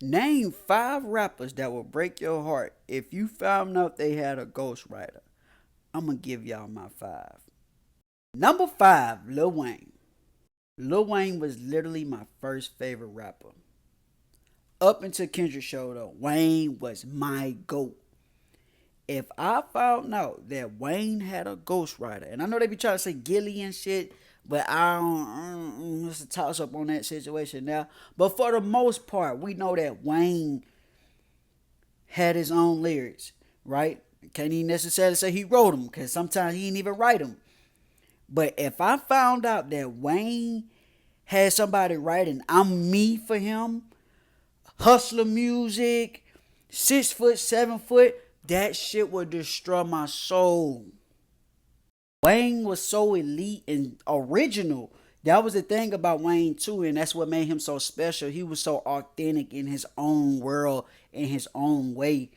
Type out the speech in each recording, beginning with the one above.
Name 5 rappers that will break your heart if you found out they had a ghostwriter. I'm gonna give y'all my 5. Number 5, Lil Wayne. Lil Wayne was literally my first favorite rapper. Up until Kendrick showed up, Wayne was my GOAT. If I found out that Wayne had a ghostwriter, and I know they be trying to say Gilly and shit, but I don't, it's a toss up on that situation now. But for the most part, we know that Wayne had his own lyrics, right? Can't even necessarily say he wrote them, because sometimes he didn't even write them. But if I found out that Wayne had somebody writing I'm Me for him, hustler music, 6 foot, 7 foot, that shit would destroy my soul. Wayne was so elite and original. That was the thing about Wayne too, and that's what made him so special. He was so authentic in his own world, in his own way.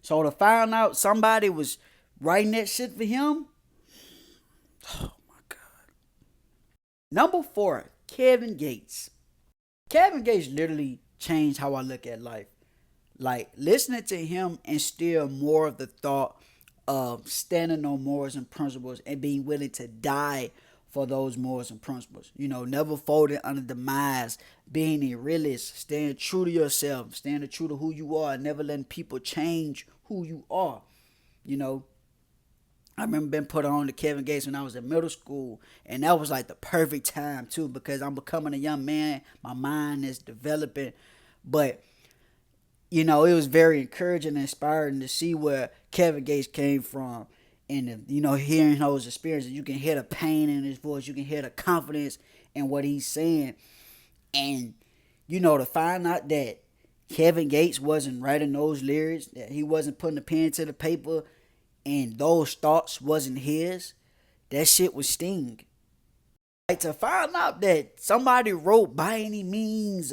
So to find out somebody was writing that shit for him, oh my god. Number 4, Kevin Gates. Kevin Gates literally changed how I look at life. Like listening to him instilled more of the thought of standing on morals and principles and being willing to die for those morals and principles. You know, never folding under demise, being a realist, staying true to yourself, staying true to who you are, and never letting people change who you are. You know, I remember being put on to Kevin Gates when I was in middle school, and that was like the perfect time too because I'm becoming a young man. My mind is developing, but you know, it was very encouraging and inspiring to see where Kevin Gates came from. And, you know, hearing those experiences, you can hear the pain in his voice. You can hear the confidence in what he's saying. And, you know, to find out that Kevin Gates wasn't writing those lyrics, that he wasn't putting the pen to the paper, and those thoughts wasn't his, that shit was sting. Like, to find out that somebody wrote By Any Means,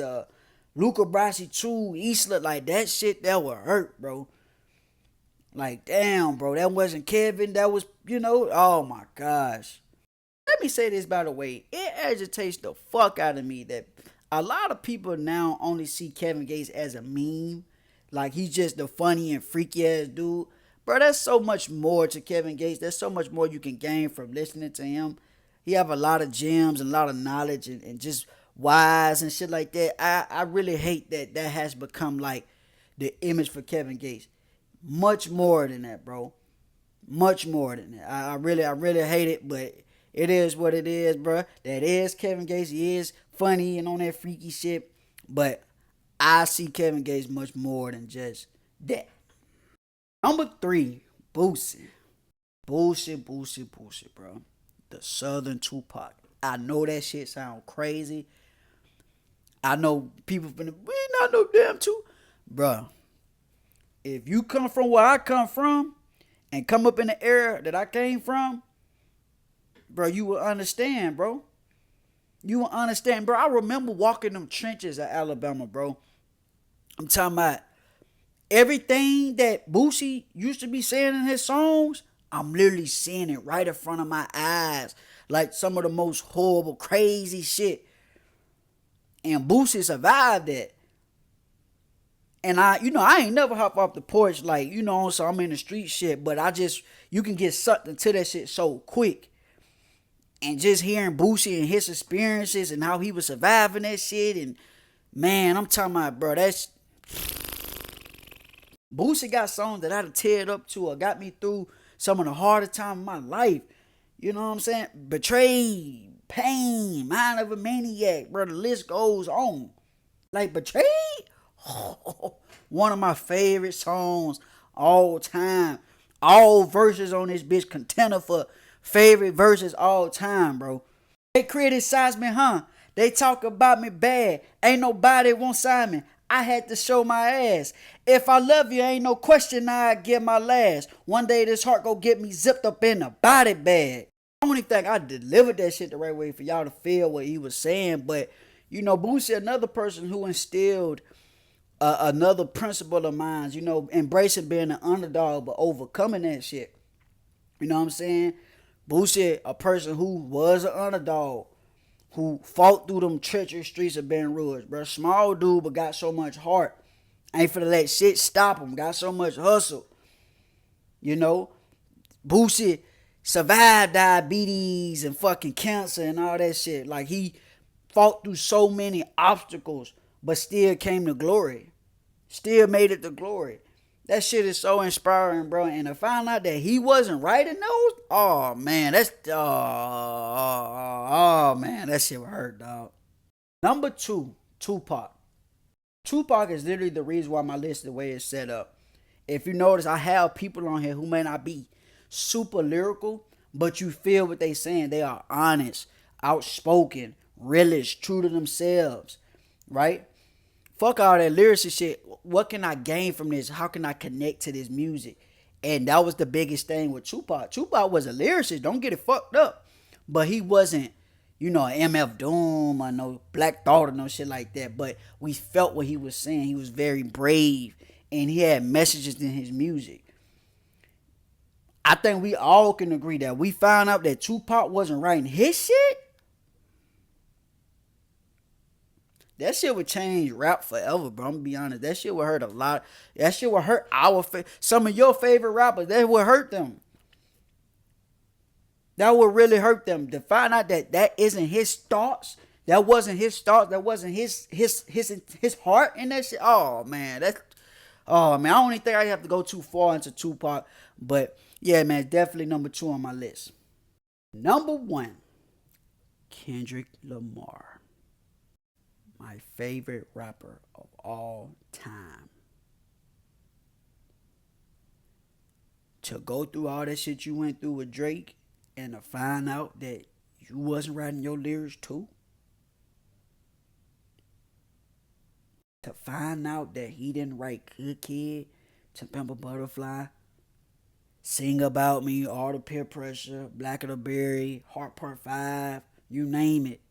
Luca Brasi 2, Isla, like that shit, that would hurt, bro. Like, damn, bro, that wasn't Kevin, that was, you know, oh my gosh. Let me say this, by the way, it agitates the fuck out of me that a lot of people now only see Kevin Gates as a meme. Like, he's just the funny and freaky ass dude. Bro, there's so much more to Kevin Gates. There's so much more you can gain from listening to him. He have a lot of gems and a lot of knowledge and just wise and shit like that. I really hate that that has become like the image for Kevin Gates. Much more than that, bro. Much more than that. I really hate it, but it is what it is, bro. That is Kevin Gates. He is funny and on that freaky shit, but I see Kevin Gates much more than just that. Number 3, Boosie. Bullshit, bro. The Southern Tupac. I know that shit sound crazy. I know people finna, we not no damn too. Bruh, if you come from where I come from and come up in the era that I came from, bro, you will understand, bro. You will understand, bro. I remember walking them trenches of Alabama, bro. I'm talking about everything that Boosie used to be saying in his songs. I'm literally seeing it right in front of my eyes. Like some of the most horrible, crazy shit. And Boosie survived that. And I ain't never hop off the porch like, so I'm in the street shit, but you can get sucked into that shit so quick. And just hearing Boosie and his experiences and how he was surviving that shit, and man, I'm talking about, bro, that's Boosie got songs that I'd have teared up to or got me through some of the hardest time of my life. You know what I'm saying? Betrayed, Pain, Mind of a Maniac, bro, the list goes on. Like Betrayed, one of my favorite songs all time. All verses on this bitch contender for favorite verses all time, bro. They criticize me, huh? They talk about me bad. Ain't nobody won't sign me. I had to show my ass. If I love you, ain't no question I give my last. One day this heart go get me zipped up in a body bag. I don't even think I delivered that shit the right way for y'all to feel what he was saying, but Boosie, another person who instilled another principle of mine, embracing being an underdog but overcoming that shit. You know what I'm saying? Boosie, a person who was an underdog, who fought through them treacherous streets of Baton Rouge, bro. Small dude, but got so much heart. Ain't finna let shit stop him. Got so much hustle. You know, Boosie survived diabetes and fucking cancer and all that shit. Like, he fought through so many obstacles, but still came to glory. Still made it to glory. That shit is so inspiring, bro. And to find out that he wasn't writing those, oh man, man, that shit would hurt, dog. Number two, Tupac. Tupac is literally the reason why my list is the way it's set up. If you notice, I have people on here who may not be super lyrical, but you feel what they saying. They are honest, outspoken, realist, true to themselves, right? Fuck all that lyrics shit. What can I gain from this? How can I connect to this music? And that was the biggest thing with Tupac. Tupac was a lyricist. Don't get it fucked up. But he wasn't, MF Doom or no Black Thought or no shit like that. But we felt what he was saying. He was very brave. And he had messages in his music. I think we all can agree that we found out that Tupac wasn't writing his shit. That shit would change rap forever, bro. I'm gonna be honest. That shit would hurt a lot. That shit would hurt some of your favorite rappers. That would hurt them. That would really hurt them. To find out that that isn't his thoughts. That wasn't his thoughts. That wasn't his heart in that shit. Oh man, I don't even think I have to go too far into Tupac. But yeah, man, definitely number 2 on my list. Number 1, Kendrick Lamar. My favorite rapper of all time. To go through all that shit you went through with Drake and to find out that you wasn't writing your lyrics too. To find out that he didn't write Good Kid, To Pimp a Butterfly, Sing About Me, All the Peer Pressure, Black of the Berry, Heart Part 5, you name it.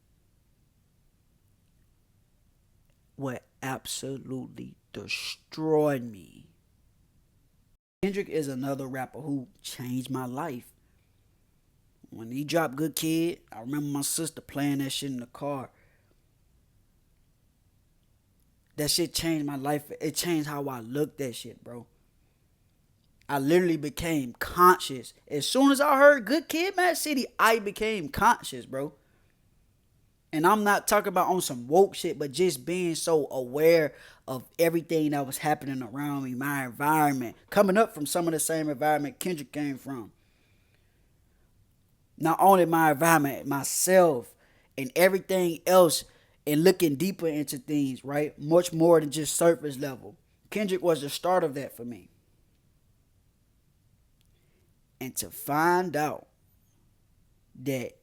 What absolutely destroyed me. Kendrick is another rapper who changed my life. When he dropped Good Kid, I remember my sister playing that shit in the car. That shit changed my life. It changed how I looked at shit, bro. I literally became conscious. As soon as I heard Good Kid, Mad City, I became conscious, bro. And I'm not talking about on some woke shit, but just being so aware of everything that was happening around me, my environment, coming up from some of the same environment Kendrick came from. Not only my environment, myself, and everything else, and looking deeper into things, right? Much more than just surface level. Kendrick was the start of that for me. And to find out that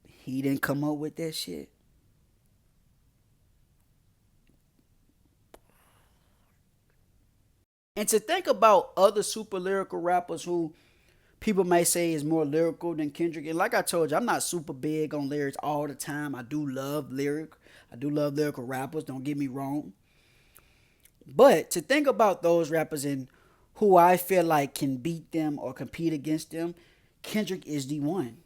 he didn't come up with that shit. And to think about other super lyrical rappers who people may say is more lyrical than Kendrick. And like I told you, I'm not super big on lyrics all the time. I do love lyrical rappers, don't get me wrong. But to think about those rappers and who I feel like can beat them or compete against them, Kendrick is the one.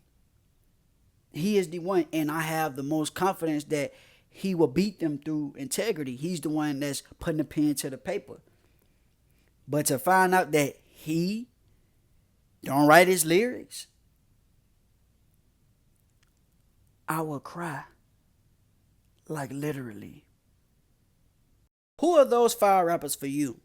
He is the one, and I have the most confidence that he will beat them through integrity. He's the one that's putting the pen to the paper. But to find out that he don't write his lyrics, I will cry. Like literally. Who are those 5 rappers for you?